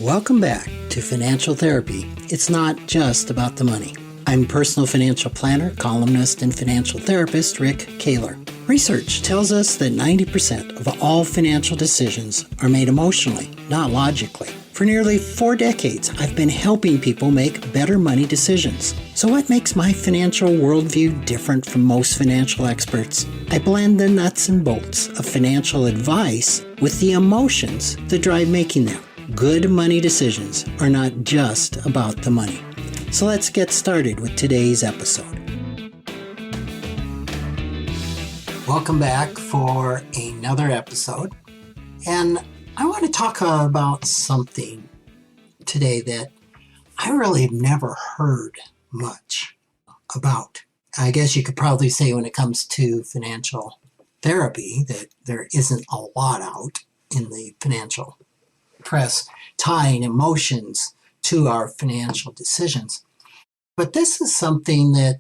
Welcome back to Financial Therapy. It's not just about the money. I'm personal financial planner, columnist, and financial therapist Rick Kahler. Research tells us that 90% of all financial decisions are made emotionally, not logically. For nearly 4 decades, I've been helping people make better money decisions. So what makes my financial worldview different from most financial experts? I blend the nuts and bolts of financial advice with the emotions that drive making them. Good money decisions are not just about the money. So let's get started with today's episode. Welcome back for another episode. And I want to talk about something today that I really have never heard much about. I guess you could probably say when it comes to financial therapy that there isn't a lot out in the financial press tying emotions to our financial decisions. But this is something that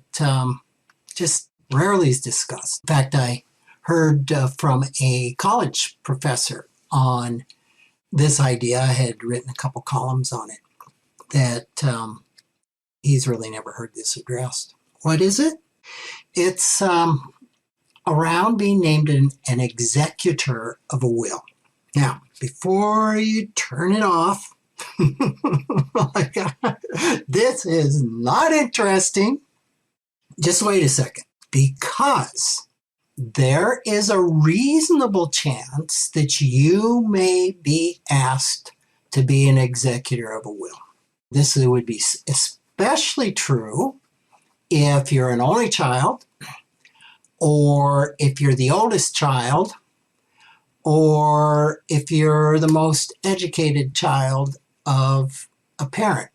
just rarely is discussed. In fact, I heard from a college professor on this idea. I had written a couple columns on it that he's really never heard this addressed. What is it? It's around being named an executor of a will. Now, before you turn it off, oh my God, this is not interesting. Just wait a second, because there is a reasonable chance that you may be asked to be an executor of a will. This would be especially true if you're an only child, or if you're the oldest child, or if you're the most educated child of a parent,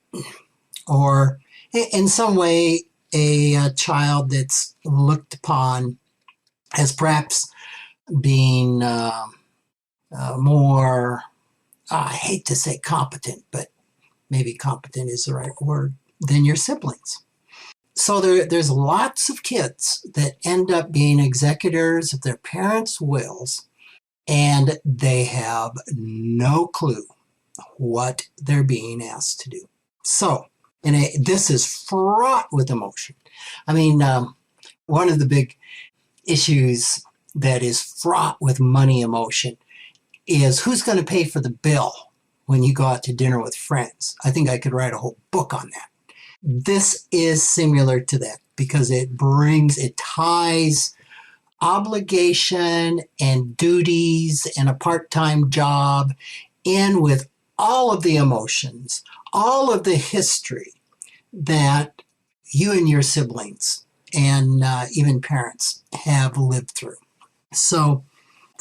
or in some way a child that's looked upon as perhaps being more, I hate to say competent, but maybe competent is the right word, than your siblings. So there's lots of kids that end up being executors of their parents' wills, and they have no clue what they're being asked to do. So, this is fraught with emotion. I mean, one of the big issues that is fraught with money emotion is who's going to pay for the bill when you go out to dinner with friends. I think I could write a whole book on that. This is similar to that because it ties obligation and duties and a part-time job in with all of the emotions, all of the history that you and your siblings and even parents have lived through. So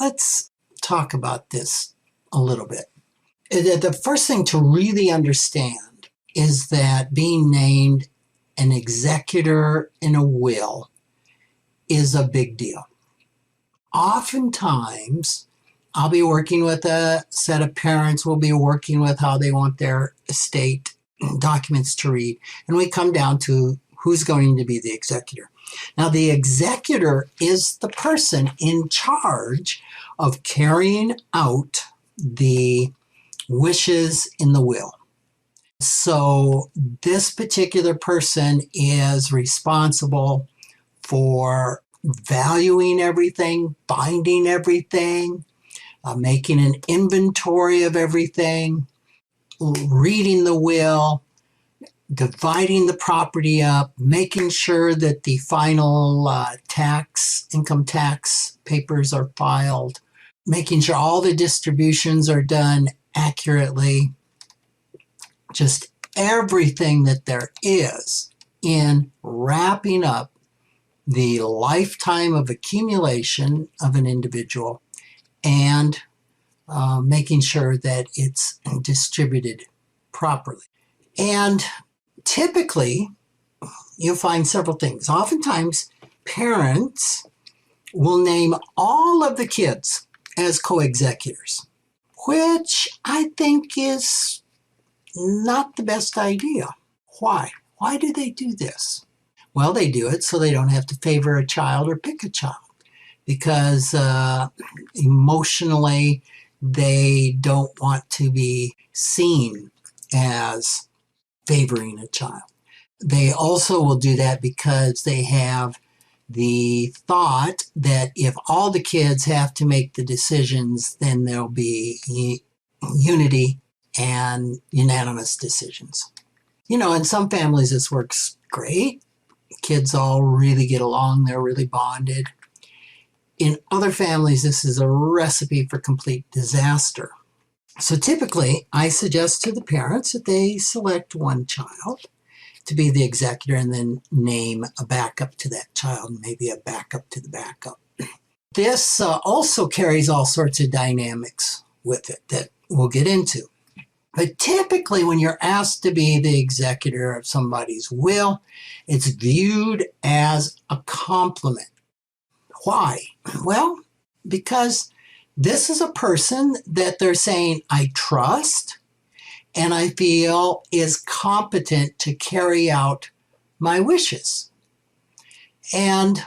let's talk about this a little bit. The first thing to really understand is that being named an executor in a will is a big deal. Oftentimes, I'll be working with a set of parents, we'll be working with how they want their estate documents to read, and we come down to who's going to be the executor. Now, the executor is the person in charge of carrying out the wishes in the will. So this particular person is responsible for valuing everything, binding everything, making an inventory of everything, reading the will, dividing the property up, making sure that the final income tax papers are filed, making sure all the distributions are done accurately, just everything that there is in wrapping up the lifetime of accumulation of an individual and making sure that it's distributed properly. And typically, you'll find several things. Oftentimes, parents will name all of the kids as co-executors, which I think is not the best idea. Why? Why do they do this? Well, they do it so they don't have to favor a child or pick a child, because emotionally they don't want to be seen as favoring a child. They also will do that because they have the thought that if all the kids have to make the decisions, then there'll be unity and unanimous decisions. You know, in some families, this works great. Kids all really get along. They're really bonded. In other families, this is a recipe for complete disaster. So typically, I suggest to the parents that they select one child to be the executor and then name a backup to that child, maybe a backup to the backup. This also carries all sorts of dynamics with it that we'll get into. But typically when you're asked to be the executor of somebody's will, it's viewed as a compliment. Why? Well, because this is a person that they're saying, I trust and I feel is competent to carry out my wishes. And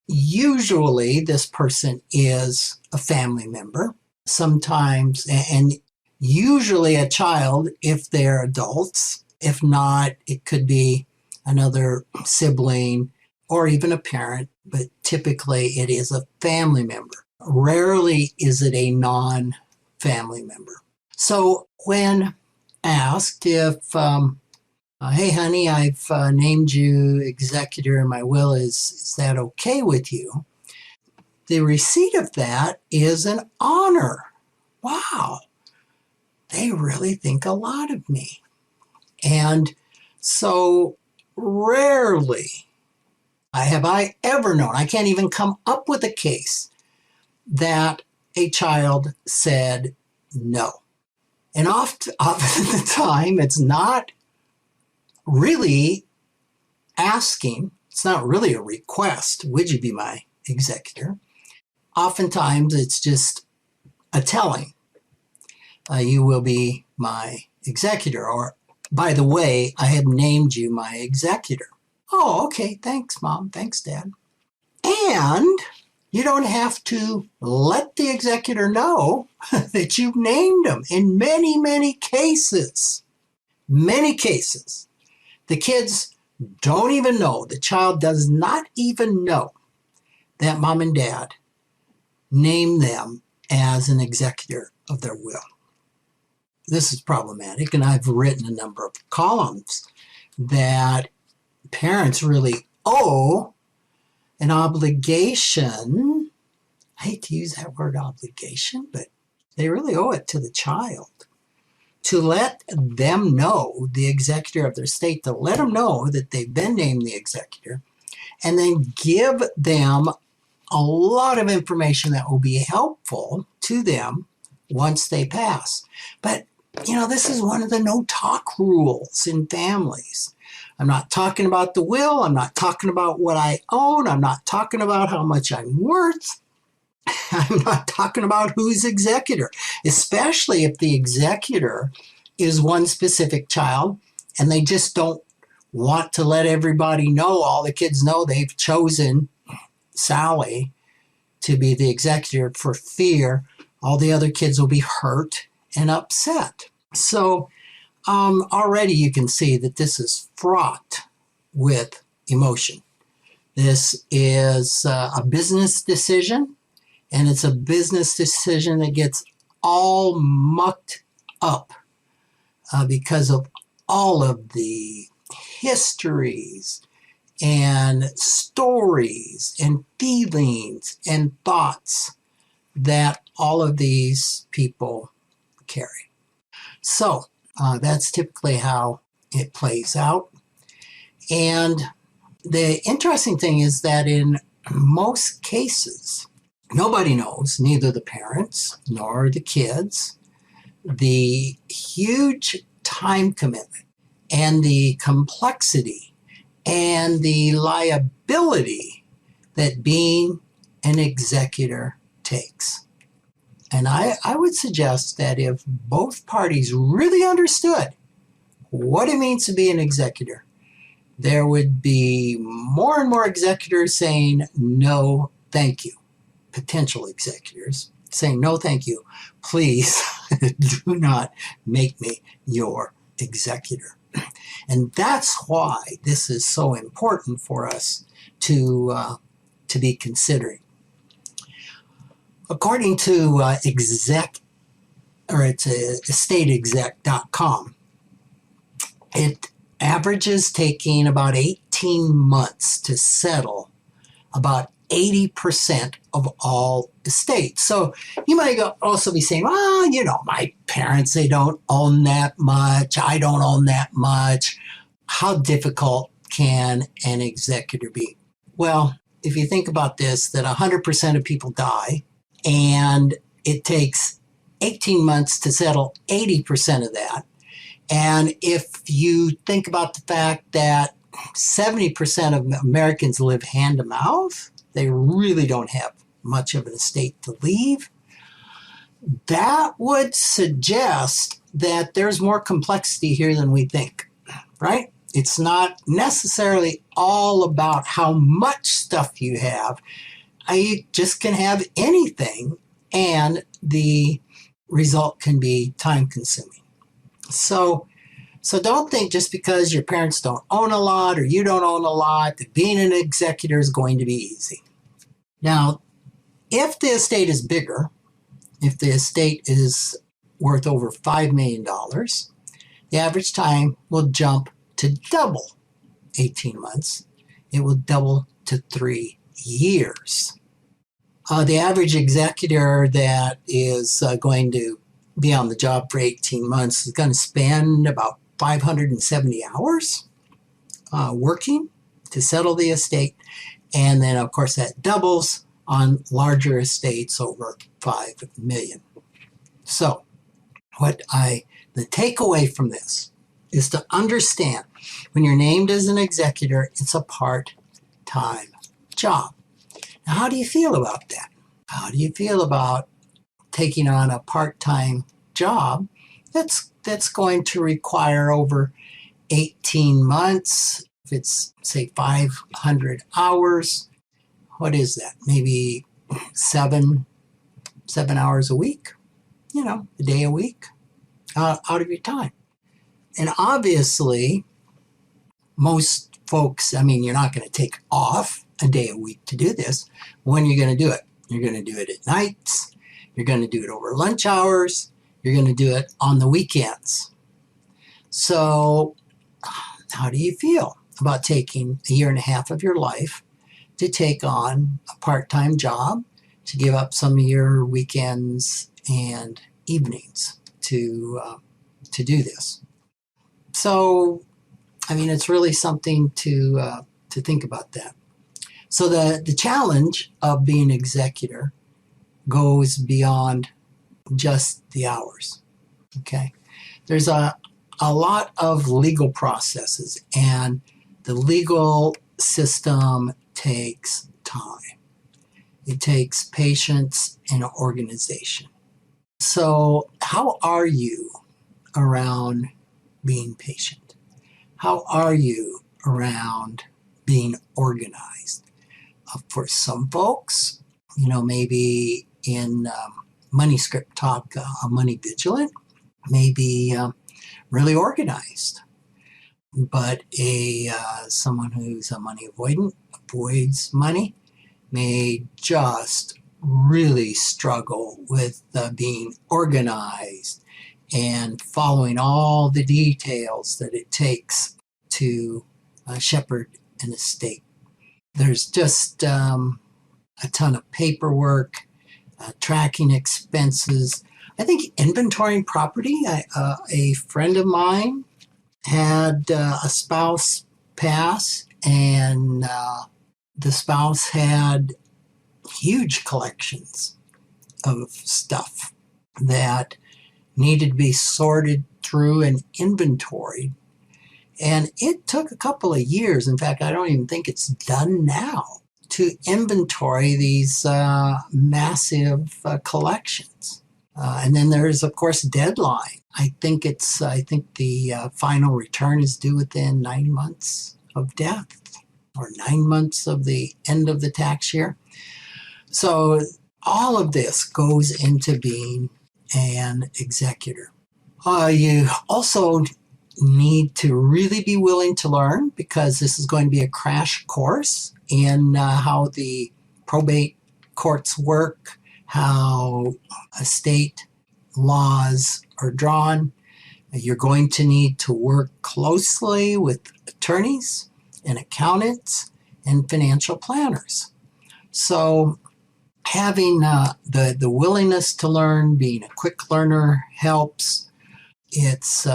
usually this person is a family member, sometimes, and usually a child if they're adults. If not, it could be another sibling or even a parent, but typically it is a family member. Rarely is it a non-family member. So when asked if, hey honey, I've named you executor in my will, is that okay with you? The receipt of that is an honor. Wow, they really think a lot of me. And so rarely have I ever known, I can't even come up with a case that a child said no. And often the time, it's not really asking, it's not really a request, would you be my executor? Oftentimes, it's just a telling, you will be my executor, or by the way, I have named you my executor. Oh, okay, thanks, Mom, thanks, Dad. And you don't have to let the executor know that you've named them. In many, many cases, the kids don't even know, the child does not even know that Mom and Dad named them as an executor of their will. This is problematic, and I've written a number of columns that parents really owe an obligation. I hate to use that word obligation, but they really owe it to the child to let them know, the executor of their state, to let them know that they've been named the executor, and then give them a lot of information that will be helpful to them once they pass. But, you know, this is one of the no talk rules in families. I'm not talking about the will. I'm not talking about what I own. I'm not talking about how much I'm worth. I'm not talking about who's executor, especially if the executor is one specific child and they just don't want to let everybody know, all the kids know they've chosen Sally to be the executor for fear all the other kids will be hurt and upset. So already you can see that this is fraught with emotion. This is a business decision, and it's a business decision that gets all mucked up because of all of the histories and stories and feelings and thoughts that all of these people carry. So that's typically how it plays out. And the interesting thing is that in most cases, nobody knows, neither the parents nor the kids, the huge time commitment and the complexity and the liability that being an executor takes. And I would suggest that if both parties really understood what it means to be an executor, there would be more and more executors saying, no, thank you. Potential executors saying, no, thank you. Please do not make me your executor. And that's why this is so important for us to be considering. According to it's estateexec.com, it averages taking about 18 months to settle about 80% of all estates. So you might also be saying, well, my parents, they don't own that much. I don't own that much. How difficult can an executor be? Well, if you think about this, that 100% of people die, and it takes 18 months to settle 80% of that. And if you think about the fact that 70% of Americans live hand to mouth, they really don't have much of an estate to leave, that would suggest that there's more complexity here than we think, right? It's not necessarily all about how much stuff you have. You just can have anything, and the result can be time consuming. So don't think just because your parents don't own a lot or you don't own a lot that being an executor is going to be easy. Now, if the estate is bigger, if the estate is worth over $5 million, the average time will jump to double 18 months. It will double to 3 years. The average executor that is going to be on the job for 18 months is going to spend about 570 hours working to settle the estate. And then, of course, that doubles on larger estates over 5 million. So the takeaway from this is to understand when you're named as an executor, it's a part-time job. Now, how do you feel about that? How do you feel about taking on a part-time job that's going to require over 18 months? If it's, say, 500 hours, what is that? Maybe seven hours a week, a day a week out of your time. And obviously, most folks, you're not going to take off a day a week to do this. When you're going to do it? You're going to do it at nights. You're going to do it over lunch hours. You're going to do it on the weekends. So how do you feel about taking a year and a half of your life to take on a part-time job, to give up some of your weekends and evenings to do this? So, it's really something to think about that. So the challenge of being executor goes beyond just the hours, okay? There's a lot of legal processes, and the legal system takes time. It takes patience and organization. So how are you around being patient? How are you around being organized? For some folks, maybe in money script talk, money vigilant, maybe really organized. But someone who's a money avoidant, avoids money, may just really struggle with being organized and following all the details that it takes to shepherd an estate. There's just a ton of paperwork, tracking expenses. I think inventorying property. A friend of mine had a spouse pass, and the spouse had huge collections of stuff that needed to be sorted through and inventoried. And it took a couple of years. In fact, I don't even think it's done now to inventory these massive collections. And then there's, of course, deadline. I think the final return is due within 9 months of death, or 9 months of the end of the tax year. So all of this goes into being an executor. You also need to really be willing to learn, because this is going to be a crash course in how the probate courts work, how estate laws are drawn. You're going to need to work closely with attorneys and accountants and financial planners. So having the willingness to learn, being a quick learner helps. It's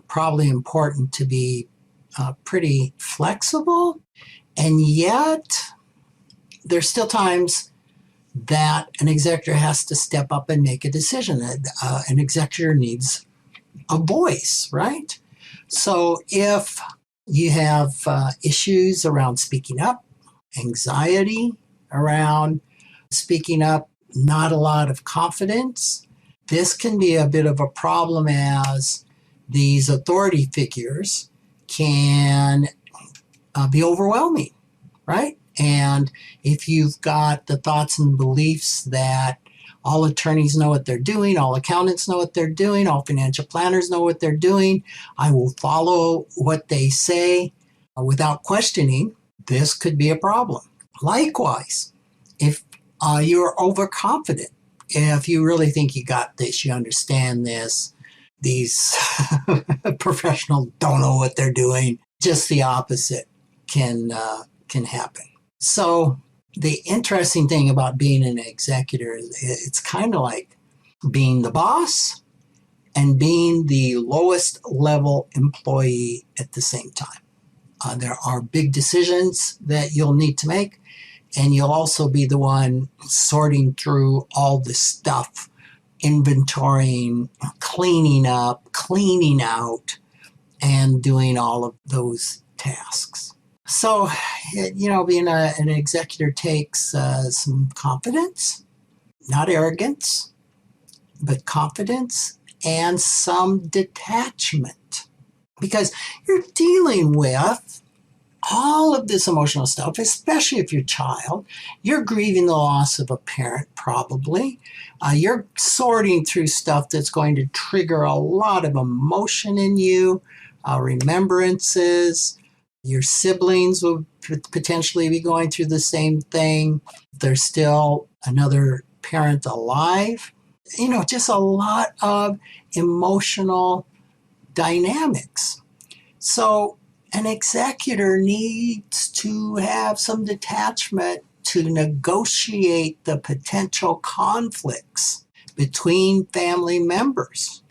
probably important to be pretty flexible, and yet there's still times that an executor has to step up and make a decision. An executor needs a voice, right? So if you have issues around speaking up, anxiety around speaking up, not a lot of confidence, this can be a bit of a problem, as these authority figures can be overwhelming, right? And if you've got the thoughts and beliefs that all attorneys know what they're doing, all accountants know what they're doing, all financial planners know what they're doing, I will follow what they say without questioning, this could be a problem. Likewise, if you're overconfident, if you really think you got this, you understand this, these professionals don't know what they're doing, just the opposite can happen. So the interesting thing about being an executor is it's kind of like being the boss and being the lowest level employee at the same time. There are big decisions that you'll need to make, and you'll also be the one sorting through all the stuff, inventorying, cleaning up, cleaning out, and doing all of those tasks. So, being an executor takes some confidence, not arrogance, but confidence and some detachment, because you're dealing with all of this emotional stuff, especially if you're a child. You're grieving the loss of a parent, probably. You're sorting through stuff that's going to trigger a lot of emotion in you, remembrances. Your siblings will potentially be going through the same thing. There's still another parent alive. Just a lot of emotional dynamics. So an executor needs to have some detachment to negotiate the potential conflicts between family members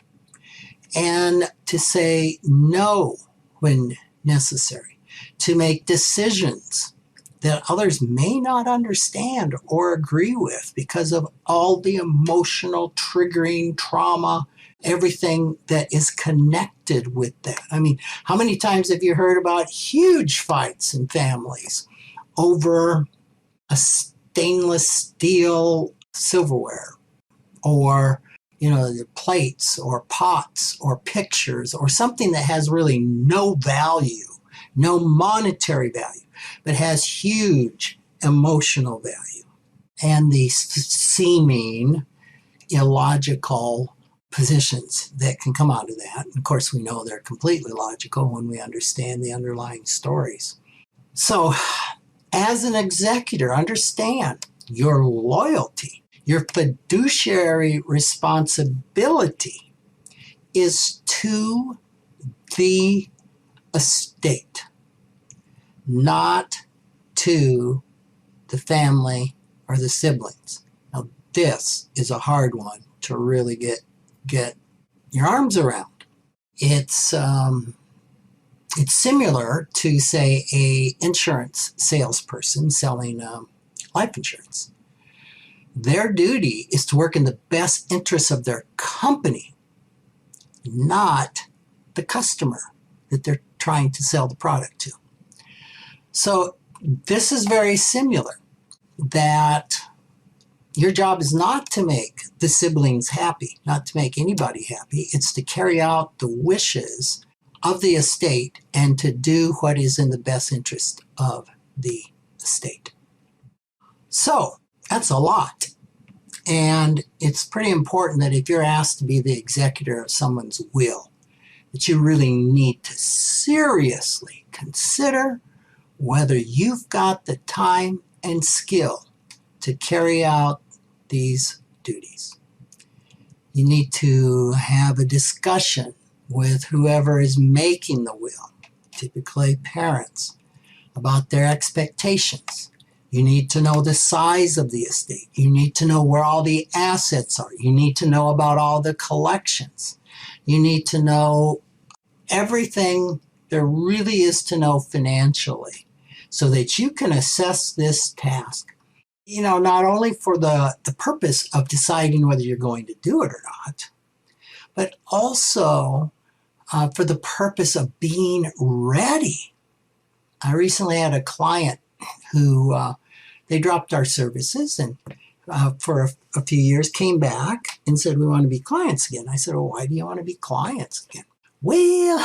and to say no when necessary, to make decisions that others may not understand or agree with because of all the emotional triggering trauma, everything that is connected with that. I mean, how many times have you heard about huge fights in families over a stainless steel silverware, or plates or pots or pictures or something that has really no value, no monetary value, but has huge emotional value, and the seeming illogical positions that can come out of that. And of course, we know they're completely logical when we understand the underlying stories. So as an executor, understand your loyalty, your fiduciary responsibility is to the estate, not to the family or the siblings. Now, this is a hard one to really get your arms around. It's similar to, say, a insurance salesperson selling life insurance. Their duty is to work in the best interests of their company, not the customer that they're trying to sell the product to. So this is very similar, that your job is not to make the siblings happy, not to make anybody happy. It's to carry out the wishes of the estate and to do what is in the best interest of the estate. So that's a lot. And it's pretty important that if you're asked to be the executor of someone's will, that you really need to seriously consider whether you've got the time and skill to carry out these duties. You need to have a discussion with whoever is making the will, typically parents, about their expectations. You need to know the size of the estate. You need to know where all the assets are. You need to know about all the collections. You need to know everything there really is to know financially so that you can assess this task, not only for the purpose of deciding whether you're going to do it or not, but also for the purpose of being ready. I recently had a client who they dropped our services and for a few years came back and said, we want to be clients again. I said, well, why do you want to be clients again? Well,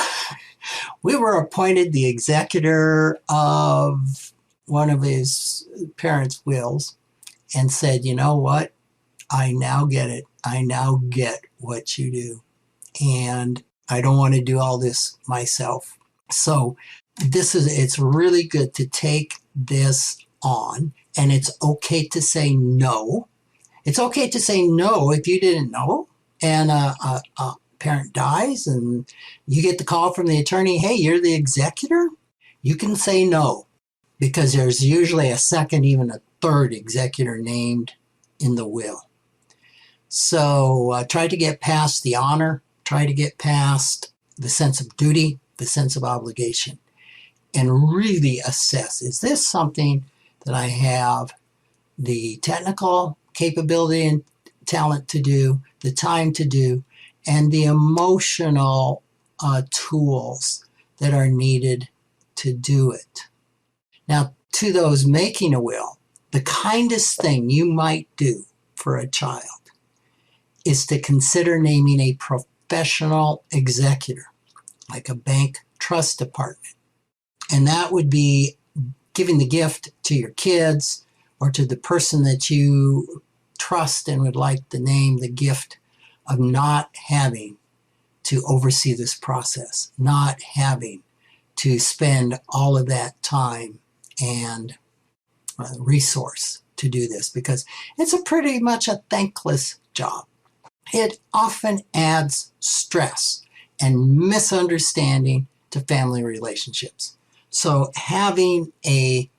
we were appointed the executor of one of his parents' wills and said, you know what? I now get it. I now get what you do. And I don't want to do all this myself. So it's really good to take this on, and it's okay to say no. It's okay to say no if you didn't know and a parent dies and you get the call from the attorney, hey, you're the executor. You can say no because there's usually a second, even a third executor named in the will. So try to get past the honor, try to get past the sense of duty, the sense of obligation, and really assess, is this something that I have the technical capability and talent to do, the time to do, and the emotional tools that are needed to do it. Now, to those making a will, the kindest thing you might do for a child is to consider naming a professional executor, like a bank trust department. And that would be giving the gift to your kids or to the person that you trust and would like to name the gift of not having to oversee this process, not having to spend all of that time and resource to do this, because it's a pretty much a thankless job. It often adds stress and misunderstanding to family relationships. So having a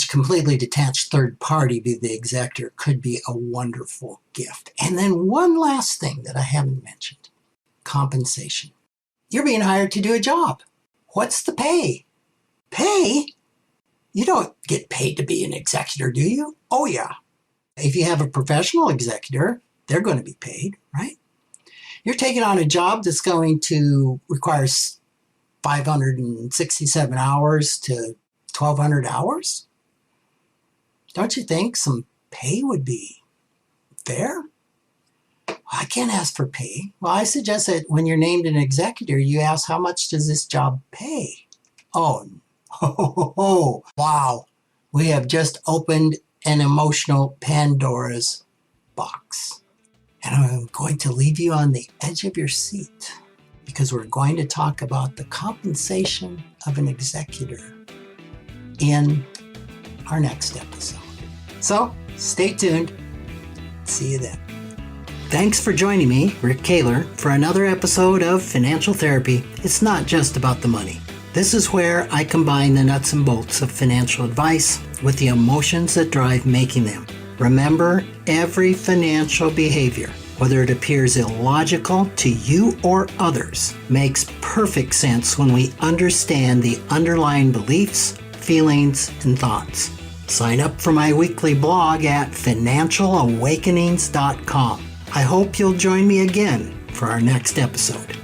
completely detached third party be the executor could be a wonderful gift. And then one last thing that I haven't mentioned, compensation. You're being hired to do a job. What's the pay? Pay? You don't get paid to be an executor, do you? Oh, yeah. If you have a professional executor, they're going to be paid, right? You're taking on a job that's going to require 567 hours to 1,200 hours. Don't you think some pay would be fair? I can't ask for pay. Well, I suggest that when you're named an executor, you ask, how much does this job pay? Oh, wow. We have just opened an emotional Pandora's box. And I'm going to leave you on the edge of your seat because we're going to talk about the compensation of an executor in our next episode. So stay tuned. See you then. Thanks for joining me, Rick Kahler, for another episode of Financial Therapy. It's not just about the money. This is where I combine the nuts and bolts of financial advice with the emotions that drive making them. Remember, every financial behavior, whether it appears illogical to you or others, makes perfect sense when we understand the underlying beliefs, feelings, and thoughts. Sign up for my weekly blog at financialawakenings.com. I hope you'll join me again for our next episode.